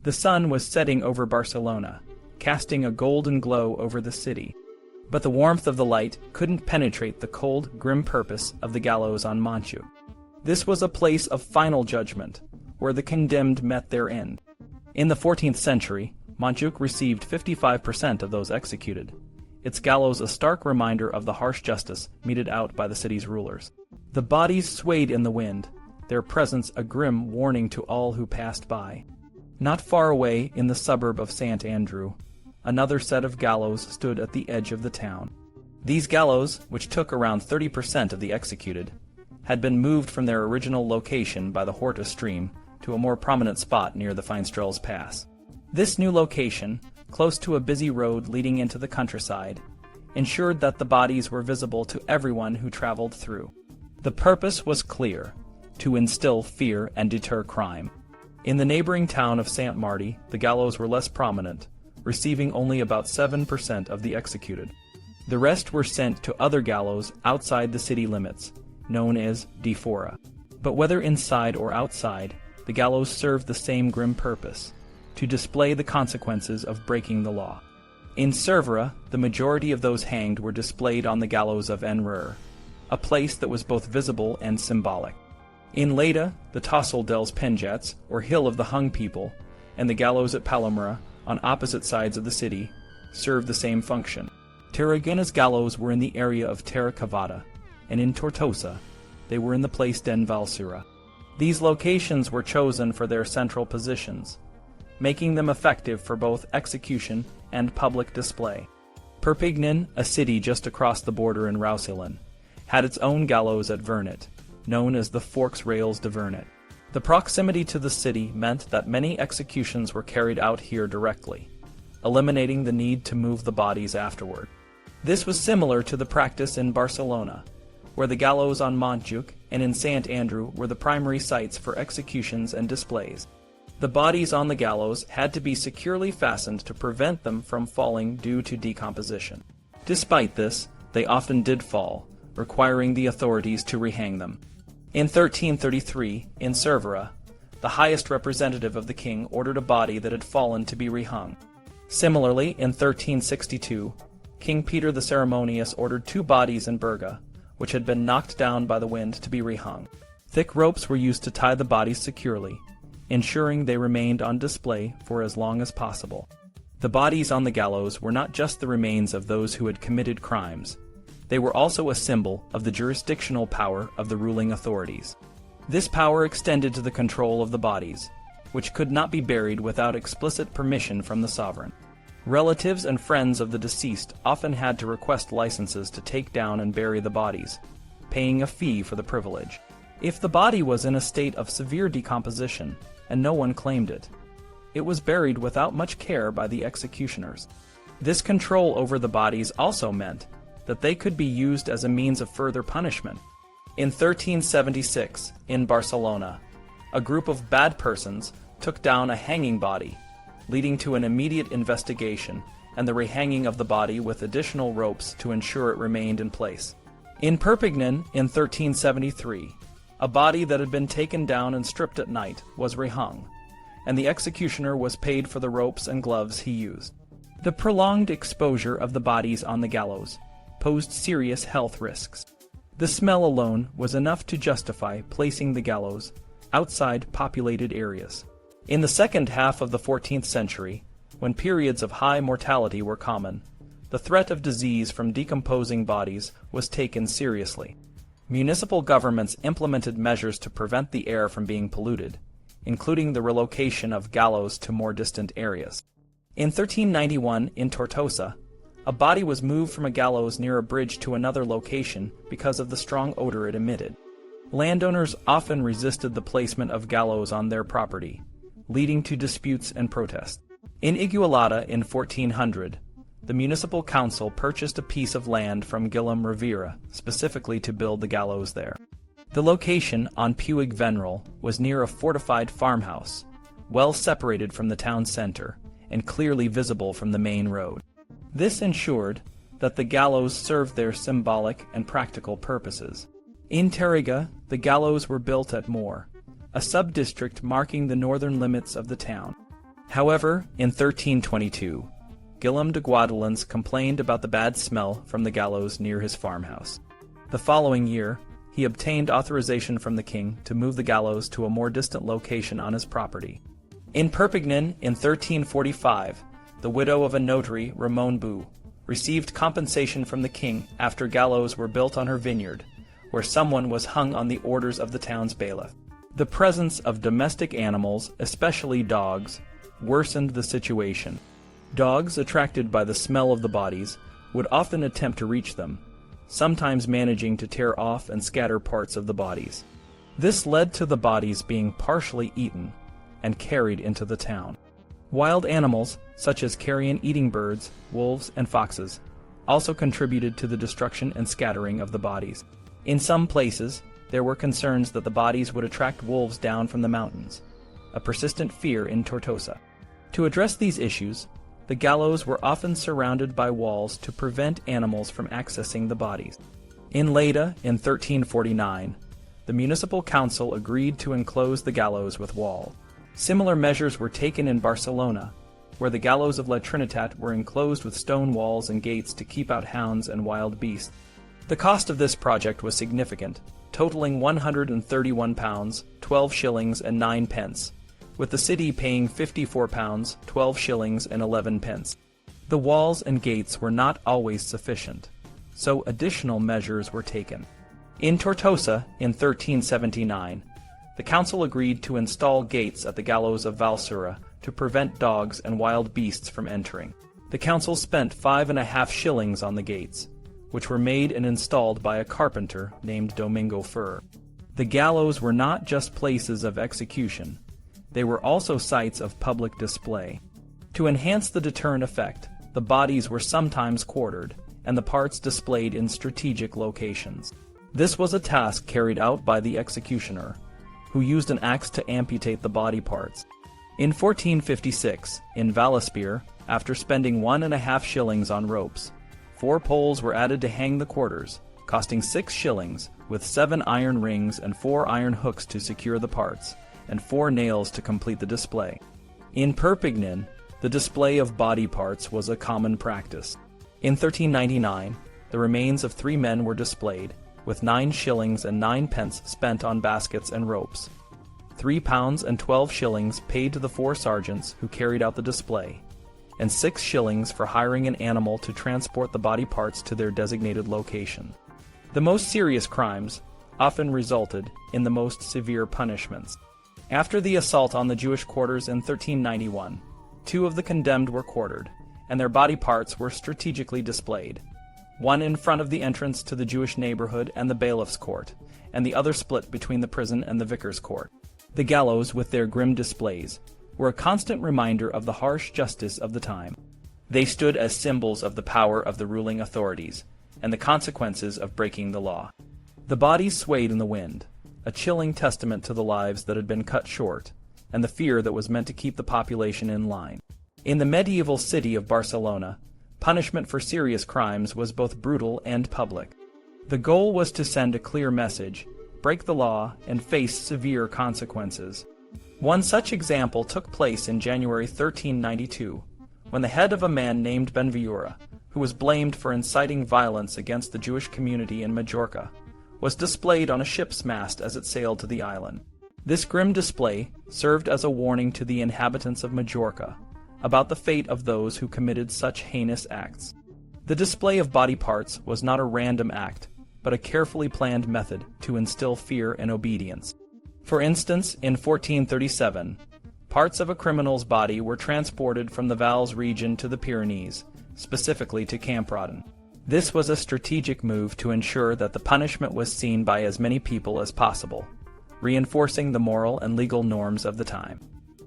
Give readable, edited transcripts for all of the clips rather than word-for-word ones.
The sun was setting over Barcelona, casting a golden glow over the city. But the warmth of the light couldn't penetrate the cold, grim purpose of the gallows on Montjuic. This was a place of final judgment, where the condemned met their end. In the 14th century, Montjuic received 55% of those executed, its gallows a stark reminder of the harsh justice meted out by the city's rulers. The bodies swayed in the wind, their presence a grim warning to all who passed by. Not far away in the suburb of St. Andrew, another set of gallows stood at the edge of the town. These gallows, which took around 30% of the executed, had been moved from their original location by the Horta stream to a more prominent spot near the Feinstrels Pass. This new location, close to a busy road leading into the countryside, ensured that the bodies were visible to everyone who traveled through. The purpose was clear: to instill fear and deter crime. In the neighboring town of St. Marty, the gallows were less prominent, receiving only about 7% of the executed. The rest were sent to other gallows outside the city limits, known as de fora. But whether inside or outside, the gallows served the same grim purpose: to display the consequences of breaking the law. In Cervera, the majority of those hanged were displayed on the gallows of Enrer, a place that was both visible and symbolic. In Lleida, the Tossal dels Penjats, or Hill of the Hung People, and the gallows at Palomera, on opposite sides of the city, served the same function. Tarragona's gallows were in the area of Terra Cavada, and in Tortosa, they were in the Place d'en Valsura. These locations were chosen for their central positions, making them effective for both execution and public display. Perpignan, a city just across the border in Roussillon, had its own gallows at Vernet, known as the Forks Rails de Vernet. The proximity to the city meant that many executions were carried out here directly, eliminating the need to move the bodies afterward. This was similar to the practice in Barcelona, where the gallows on Montjuic and in St. Andrew were the primary sites for executions and displays. The bodies on the gallows had to be securely fastened to prevent them from falling due to decomposition. Despite this, they often did fall, requiring the authorities to rehang them. In 1333, in Cervera, the highest representative of the king ordered a body that had fallen to be rehung. Similarly, in 1362, King Peter the Ceremonious ordered 2 bodies in Berga, which had been knocked down by the wind, to be rehung. Thick ropes were used to tie the bodies securely, ensuring they remained on display for as long as possible. The bodies on the gallows were not just the remains of those who had committed crimes. They were also a symbol of the jurisdictional power of the ruling authorities. This power extended to the control of the bodies, which could not be buried without explicit permission from the sovereign. Relatives and friends of the deceased often had to request licenses to take down and bury the bodies, paying a fee for the privilege. If the body was in a state of severe decomposition, and no one claimed it, it was buried without much care by the executioners. This control over the bodies also meant that they could be used as a means of further punishment. In 1376, in Barcelona, a group of bad persons took down a hanging body, leading to an immediate investigation and the rehanging of the body with additional ropes to ensure it remained in place. In Perpignan, in 1373, a body that had been taken down and stripped at night was rehung, and the executioner was paid for the ropes and gloves he used. The prolonged exposure of the bodies on the gallows posed serious health risks. The smell alone was enough to justify placing the gallows outside populated areas. In the second half of the 14th century, when periods of high mortality were common, the threat of disease from decomposing bodies was taken seriously. Municipal governments implemented measures to prevent the air from being polluted, including the relocation of gallows to more distant areas. In 1391, in Tortosa, a body was moved from a gallows near a bridge to another location because of the strong odor it emitted. Landowners often resisted the placement of gallows on their property, leading to disputes and protests. In Igualada in 1400, the municipal council purchased a piece of land from Guillem Rivera specifically to build the gallows there. The location on Puig Venral was near a fortified farmhouse, well separated from the town center and clearly visible from the main road. This ensured that the gallows served their symbolic and practical purposes. In Tarragona, the gallows were built at Moor, a sub-district marking the northern limits of the town. However, in 1322, Guillaume de Guadelens complained about the bad smell from the gallows near his farmhouse. The following year, he obtained authorization from the king to move the gallows to a more distant location on his property. In Perpignan in 1345, the widow of a notary, Ramon Bou, received compensation from the king after gallows were built on her vineyard, where someone was hung on the orders of the town's bailiff. The presence of domestic animals, especially dogs, worsened the situation. Dogs, attracted by the smell of the bodies, would often attempt to reach them, sometimes managing to tear off and scatter parts of the bodies. This led to the bodies being partially eaten and carried into the town. Wild animals, such as carrion-eating birds, wolves, and foxes, also contributed to the destruction and scattering of the bodies. In some places, there were concerns that the bodies would attract wolves down from the mountains, a persistent fear in Tortosa. To address these issues, the gallows were often surrounded by walls to prevent animals from accessing the bodies. In Lleida, in 1349, the municipal council agreed to enclose the gallows with walls. Similar measures were taken in Barcelona, where the gallows of La Trinitat were enclosed with stone walls and gates to keep out hounds and wild beasts. The cost of this project was significant, totaling £131, 12 shillings and 9 pence, with the city paying £54, 12 shillings and 11 pence. The walls and gates were not always sufficient, so additional measures were taken. In Tortosa, in 1379, the council agreed to install gates at the gallows of Valsura to prevent dogs and wild beasts from entering. The council spent 5.5 shillings on the gates, which were made and installed by a carpenter named Domingo Fur. The gallows were not just places of execution, they were also sites of public display. To enhance the deterrent effect, the bodies were sometimes quartered, and the parts displayed in strategic locations. This was a task carried out by the executioner, who used an axe to amputate the body parts. In 1456, in Vallespir, after spending 1.5 shillings on ropes, 4 poles were added to hang the quarters, costing 6 shillings, with 7 iron rings and 4 iron hooks to secure the parts, and 4 nails to complete the display. In Perpignan, the display of body parts was a common practice. In 1399, the remains of 3 men were displayed, with 9 shillings and 9 pence spent on baskets and ropes. £3 and 12 shillings paid to the 4 sergeants who carried out the display, and 6 shillings for hiring an animal to transport the body parts to their designated location. The most serious crimes often resulted in the most severe punishments. After the assault on the Jewish quarters in 1391, 2 of the condemned were quartered, and their body parts were strategically displayed, one in front of the entrance to the Jewish neighborhood and the bailiff's court, and the other split between the prison and the vicar's court. The gallows, with their grim displays, were a constant reminder of the harsh justice of the time. They stood as symbols of the power of the ruling authorities, and the consequences of breaking the law. The bodies swayed in the wind, a chilling testament to the lives that had been cut short, and the fear that was meant to keep the population in line. In the medieval city of Barcelona, punishment for serious crimes was both brutal and public. The goal was to send a clear message, break the law, and face severe consequences. One such example took place in January 1392, when the head of a man named Benviura, who was blamed for inciting violence against the Jewish community in Majorca, was displayed on a ship's mast as it sailed to the island. This grim display served as a warning to the inhabitants of Majorca about the fate of those who committed such heinous acts. The display of body parts was not a random act, but a carefully planned method to instill fear and obedience. For instance, in 1437, parts of a criminal's body were transported from the Vals region to the Pyrenees, specifically to Camprodon. This was a strategic move to ensure that the punishment was seen by as many people as possible, reinforcing the moral and legal norms of the time.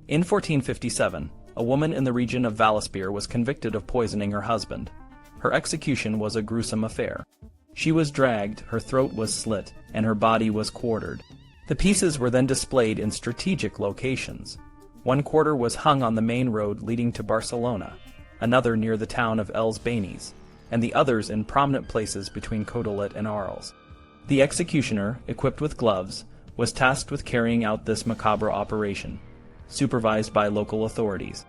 In 1457, a woman in the region of Vallespir was convicted of poisoning her husband. Her execution was a gruesome affair. She was dragged, her throat was slit, and her body was quartered. The pieces were then displayed in strategic locations. One quarter was hung on the main road leading to Barcelona, another near the town of Els Baines, and the others in prominent places between Codolet and Arles. The executioner, equipped with gloves, was tasked with carrying out this macabre operation. supervised by local authorities.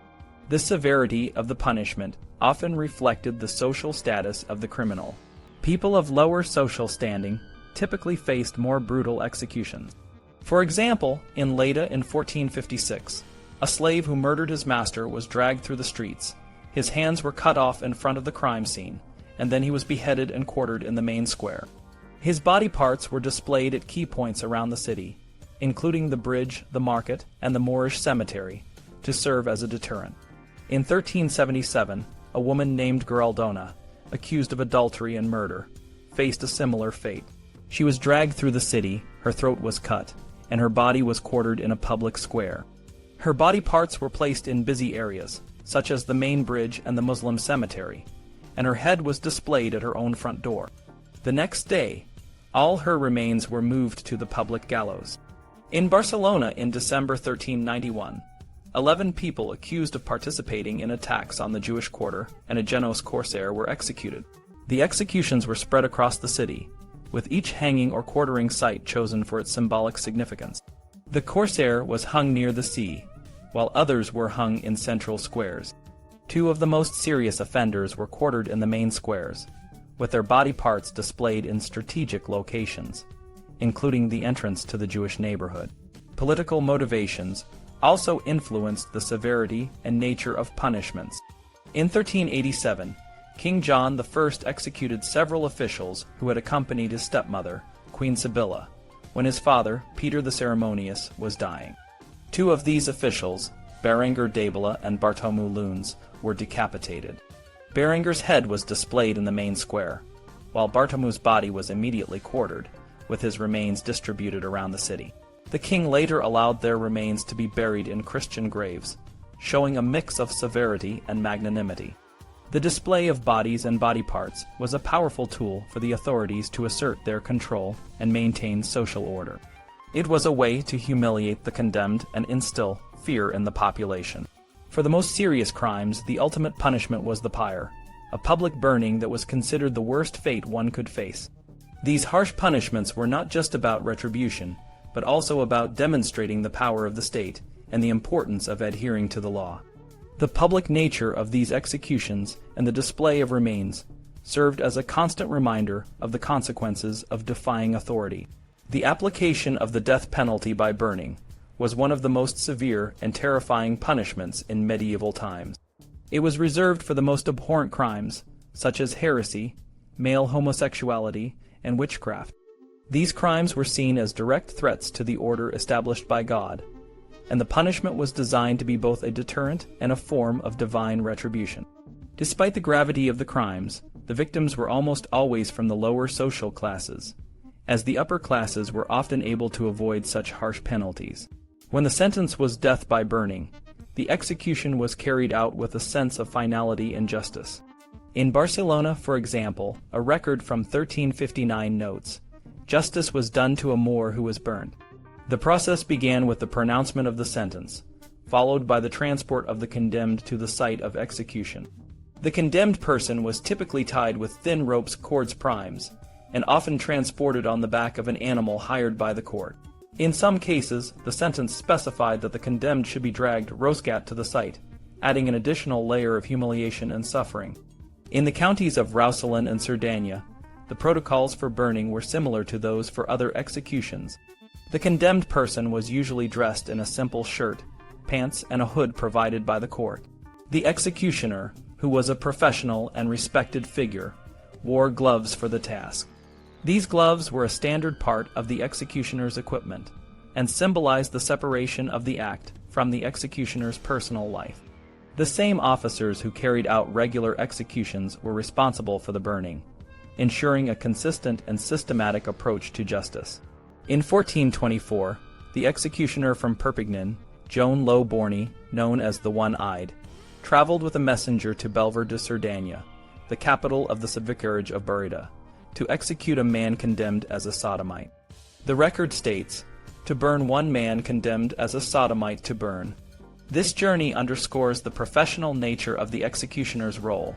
The severity of the punishment often reflected the social status of the criminal. People of lower social standing typically faced more brutal executions. For example, in Leyda in 1456, a slave who murdered his master was dragged through the streets. His hands were cut off in front of the crime scene, and then he was beheaded and quartered in the main square. His body parts were displayed at key points around the city, including the bridge, the market, and the Moorish cemetery, to serve as a deterrent. In 1377, a woman named Giraldona, accused of adultery and murder, faced a similar fate. She was dragged through the city, her throat was cut, and her body was quartered in a public square. Her body parts were placed in busy areas, such as the main bridge and the Muslim cemetery, and her head was displayed at her own front door. The next day, all her remains were moved to the public gallows. In Barcelona in December 1391, 11 people accused of participating in attacks on the Jewish quarter and a Genoese corsair were executed. The executions were spread across the city, with each hanging or quartering site chosen for its symbolic significance. The corsair was hung near the sea, while others were hung in central squares. 2 of the most serious offenders were quartered in the main squares, with their body parts displayed in strategic locations, including the entrance to the Jewish neighborhood. Political motivations also influenced the severity and nature of punishments. In 1387, King John I executed several officials who had accompanied his stepmother, Queen Sibylla, when his father, Peter the Ceremonious, was dying. 2 of these officials, Berengar Débala and Bartholomew Lunes, were decapitated. Berengar's head was displayed in the main square, while Bartholomew's body was immediately quartered, with his remains distributed around the city. The king later allowed their remains to be buried in Christian graves, showing a mix of severity and magnanimity. The display of bodies and body parts was a powerful tool for the authorities to assert their control and maintain social order. It was a way to humiliate the condemned and instill fear in the population. For the most serious crimes, the ultimate punishment was the pyre, a public burning that was considered the worst fate one could face. These harsh punishments were not just about retribution, but also about demonstrating the power of the state and the importance of adhering to the law. The public nature of these executions and the display of remains served as a constant reminder of the consequences of defying authority. The application of the death penalty by burning was one of the most severe and terrifying punishments in medieval times. It was reserved for the most abhorrent crimes, such as heresy, male homosexuality, and witchcraft. These crimes were seen as direct threats to the order established by God, and the punishment was designed to be both a deterrent and a form of divine retribution. Despite the gravity of the crimes, the victims were almost always from the lower social classes, as the upper classes were often able to avoid such harsh penalties. When the sentence was death by burning, the execution was carried out with a sense of finality and justice. In Barcelona, for example, a record from 1359 notes, justice was done to a Moor who was burned. The process began with the pronouncement of the sentence, followed by the transport of the condemned to the site of execution. The condemned person was typically tied with thin ropes cords primes, and often transported on the back of an animal hired by the court. In some cases, the sentence specified that the condemned should be dragged roscat to the site, adding an additional layer of humiliation and suffering. In the counties of Roussillon and Cerdagne, the protocols for burning were similar to those for other executions. The condemned person was usually dressed in a simple shirt, pants, and a hood provided by the court. The executioner, who was a professional and respected figure, wore gloves for the task. These gloves were a standard part of the executioner's equipment, and symbolized the separation of the act from the executioner's personal life. The same officers who carried out regular executions were responsible for the burning, ensuring a consistent and systematic approach to justice. In 1424, the executioner from Perpignan, Joan Lo Borny, known as the One-Eyed, traveled with a messenger to Belver de Cerdagne, the capital of the subvicarage of Berida, to execute a man condemned as a sodomite. The record states, to burn one man condemned as a sodomite to burn. This journey underscores the professional nature of the executioner's role,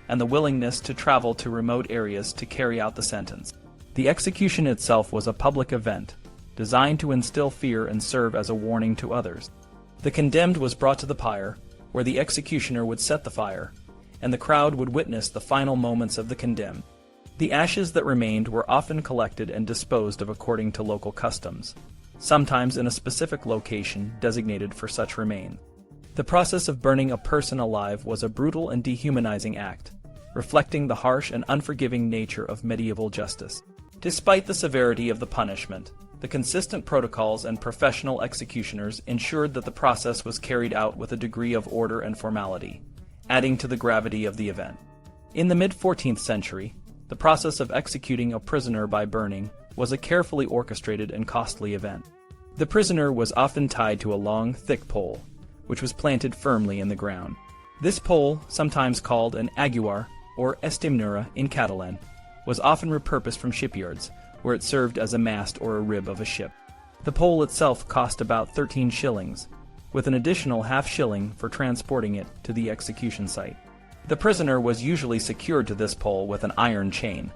and the willingness to travel to remote areas to carry out the sentence. The execution itself was a public event, designed to instill fear and serve as a warning to others. The condemned was brought to the pyre, where the executioner would set the fire, and the crowd would witness the final moments of the condemned. The ashes that remained were often collected and disposed of according to local customs, sometimes in a specific location designated for such remains. The process of burning a person alive was a brutal and dehumanizing act, reflecting the harsh and unforgiving nature of medieval justice. Despite the severity of the punishment, the consistent protocols and professional executioners ensured that the process was carried out with a degree of order and formality, adding to the gravity of the event. In the mid-14th century, the process of executing a prisoner by burning was a carefully orchestrated and costly event. The prisoner was often tied to a long, thick pole, which was planted firmly in the ground. This pole, sometimes called an aguar or estimnura in Catalan, was often repurposed from shipyards, where it served as a mast or a rib of a ship. The pole itself cost about 13 shillings, with an additional half shilling for transporting it to the execution site. The prisoner was usually secured to this pole with an iron chain,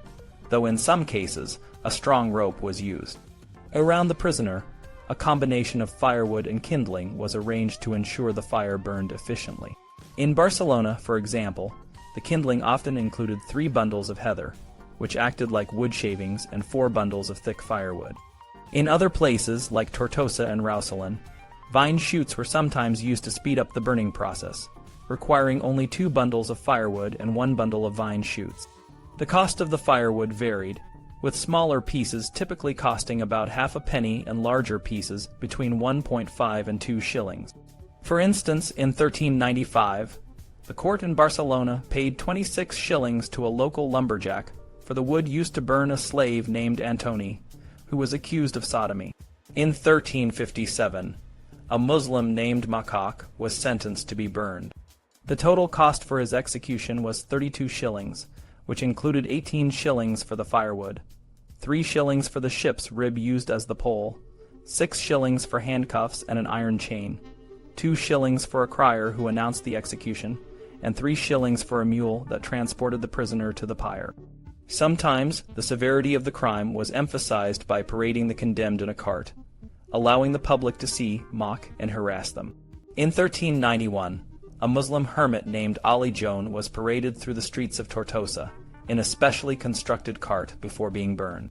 though in some cases a strong rope was used. Around the prisoner, a combination of firewood and kindling was arranged to ensure the fire burned efficiently. In Barcelona, for example, the kindling often included 3 bundles of heather, which acted like wood shavings, and 4 bundles of thick firewood. In other places, like Tortosa and Roussillon, vine shoots were sometimes used to speed up the burning process, requiring only 2 bundles of firewood and 1 bundle of vine shoots. The cost of the firewood varied, with smaller pieces typically costing about half a penny and larger pieces between 1.5 and 2 shillings. For instance, in 1395, the court in Barcelona paid 26 shillings to a local lumberjack for the wood used to burn a slave named Antony, who was accused of sodomy. In 1357, a Muslim named Makak was sentenced to be burned. The total cost for his execution was 32 shillings, which included 18 shillings for the firewood, 3 shillings for the ship's rib used as the pole, 6 shillings for handcuffs and an iron chain, 2 shillings for a crier who announced the execution, and 3 shillings for a mule that transported the prisoner to the pyre. Sometimes the severity of the crime was emphasized by parading the condemned in a cart, allowing the public to see, mock, and harass them. In 1391, a Muslim hermit named Ali Joan was paraded through the streets of Tortosa in a specially constructed cart before being burned.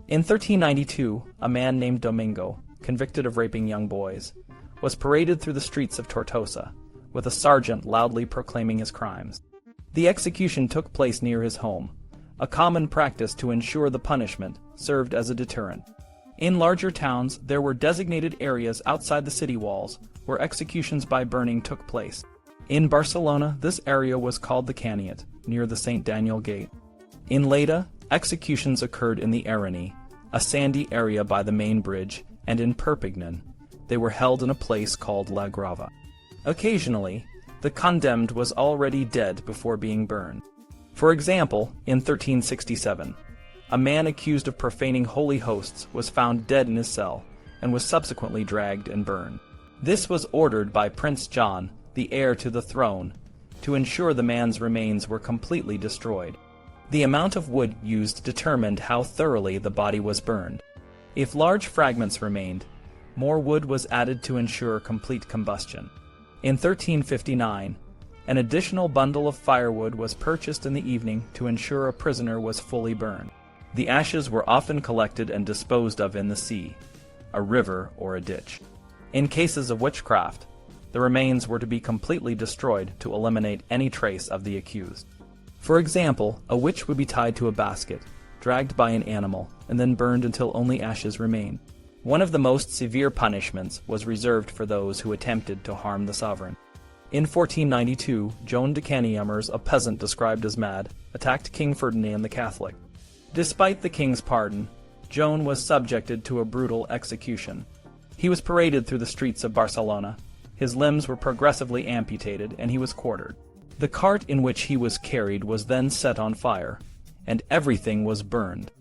In 1392, a man named Domingo, convicted of raping young boys, was paraded through the streets of Tortosa, with a sergeant loudly proclaiming his crimes. The execution took place near his home, a common practice to ensure the punishment served as a deterrent. In larger towns, there were designated areas outside the city walls where executions by burning took place. In Barcelona, this area was called the Caniat, near the St. Daniel Gate. In Lleida, executions occurred in the Areny, a sandy area by the main bridge, and in Perpignan, they were held in a place called La Grava. Occasionally, the condemned was already dead before being burned. For example, in 1367, a man accused of profaning holy hosts was found dead in his cell and was subsequently dragged and burned. This was ordered by Prince John, the heir to the throne, to ensure the man's remains were completely destroyed. The amount of wood used determined how thoroughly the body was burned. If large fragments remained, more wood was added to ensure complete combustion. In 1359, an additional bundle of firewood was purchased in the evening to ensure a prisoner was fully burned. The ashes were often collected and disposed of in the sea, a river, or a ditch. In cases of witchcraft, the remains were to be completely destroyed to eliminate any trace of the accused. For example, a witch would be tied to a basket, dragged by an animal, and then burned until only ashes remained. One of the most severe punishments was reserved for those who attempted to harm the sovereign. In 1492, Joan de Caniamers, a peasant described as mad, attacked King Ferdinand the Catholic. Despite the king's pardon, Joan was subjected to a brutal execution. He was paraded through the streets of Barcelona. His limbs were progressively amputated, and he was quartered. The cart in which he was carried was then set on fire, and everything was burned.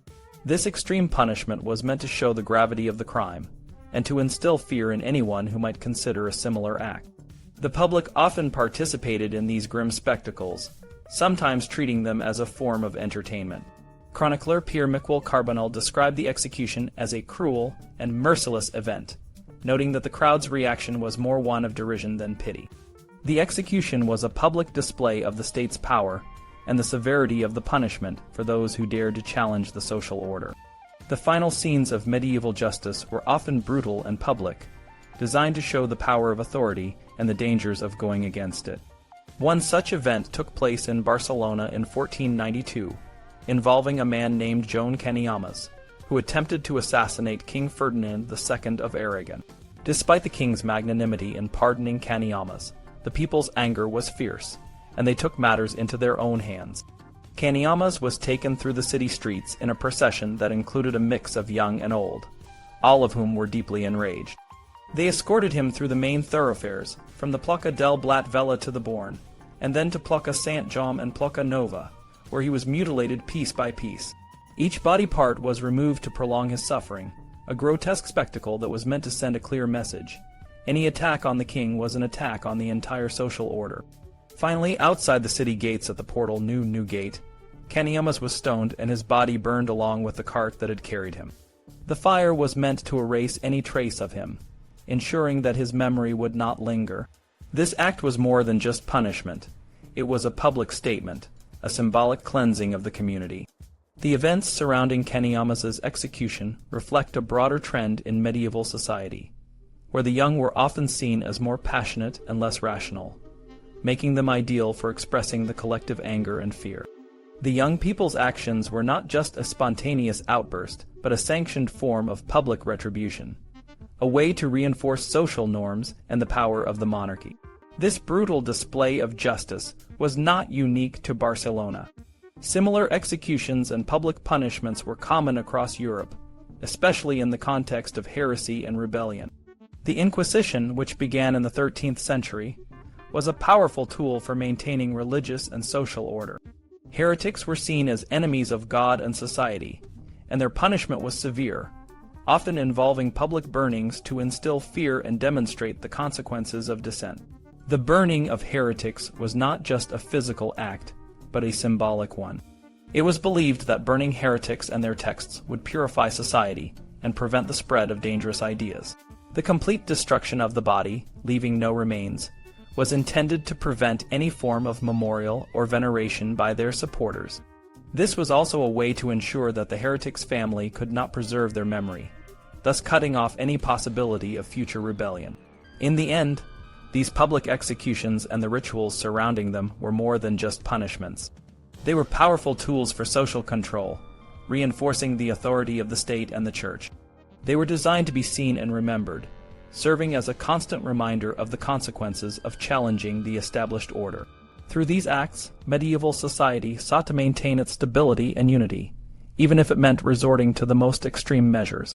This extreme punishment was meant to show the gravity of the crime, and to instill fear in anyone who might consider a similar act. The public often participated in these grim spectacles, sometimes treating them as a form of entertainment. Chronicler Pierre Miquel Carbonel described the execution as a cruel and merciless event, noting that the crowd's reaction was more one of derision than pity. The execution was a public display of the state's power and the severity of the punishment for those who dared to challenge the social order. The final scenes of medieval justice were often brutal and public, designed to show the power of authority and the dangers of going against it. One such event took place in Barcelona in 1492, involving a man named Joan Caniamas, who attempted to assassinate King Ferdinand II of Aragon. Despite the king's magnanimity in pardoning Caniamas, the people's anger was fierce, and they took matters into their own hands. Caniamas was taken through the city streets in a procession that included a mix of young and old, all of whom were deeply enraged. They escorted him through the main thoroughfares, from the Plaça del Blat Vella to the Born, and then to Plaça Sant Jaume and Plaça Nova, where he was mutilated piece by piece. Each body part was removed to prolong his suffering, a grotesque spectacle that was meant to send a clear message. Any attack on the king was an attack on the entire social order. Finally, outside the city gates at the portal New Newgate, Caniamas was stoned and his body burned along with the cart that had carried him. The fire was meant to erase any trace of him, ensuring that his memory would not linger. This act was more than just punishment. It was a public statement, a symbolic cleansing of the community. The events surrounding Caniamas's execution reflect a broader trend in medieval society, where the young were often seen as more passionate and less rational, making them ideal for expressing the collective anger and fear. The young people's actions were not just a spontaneous outburst, but a sanctioned form of public retribution, a way to reinforce social norms and the power of the monarchy. This brutal display of justice was not unique to Barcelona. Similar executions and public punishments were common across Europe, especially in the context of heresy and rebellion. The Inquisition, which began in the 13th century, was a powerful tool for maintaining religious and social order. Heretics were seen as enemies of God and society, and their punishment was severe, often involving public burnings to instill fear and demonstrate the consequences of dissent. The burning of heretics was not just a physical act, but a symbolic one. It was believed that burning heretics and their texts would purify society and prevent the spread of dangerous ideas. The complete destruction of the body, leaving no remains, was intended to prevent any form of memorial or veneration by their supporters. This was also a way to ensure that the heretic's family could not preserve their memory, thus cutting off any possibility of future rebellion. In the end, these public executions and the rituals surrounding them were more than just punishments. They were powerful tools for social control, reinforcing the authority of the state and the church. They were designed to be seen and remembered, serving as a constant reminder of the consequences of challenging the established order. Through these acts, medieval society sought to maintain its stability and unity, even if it meant resorting to the most extreme measures.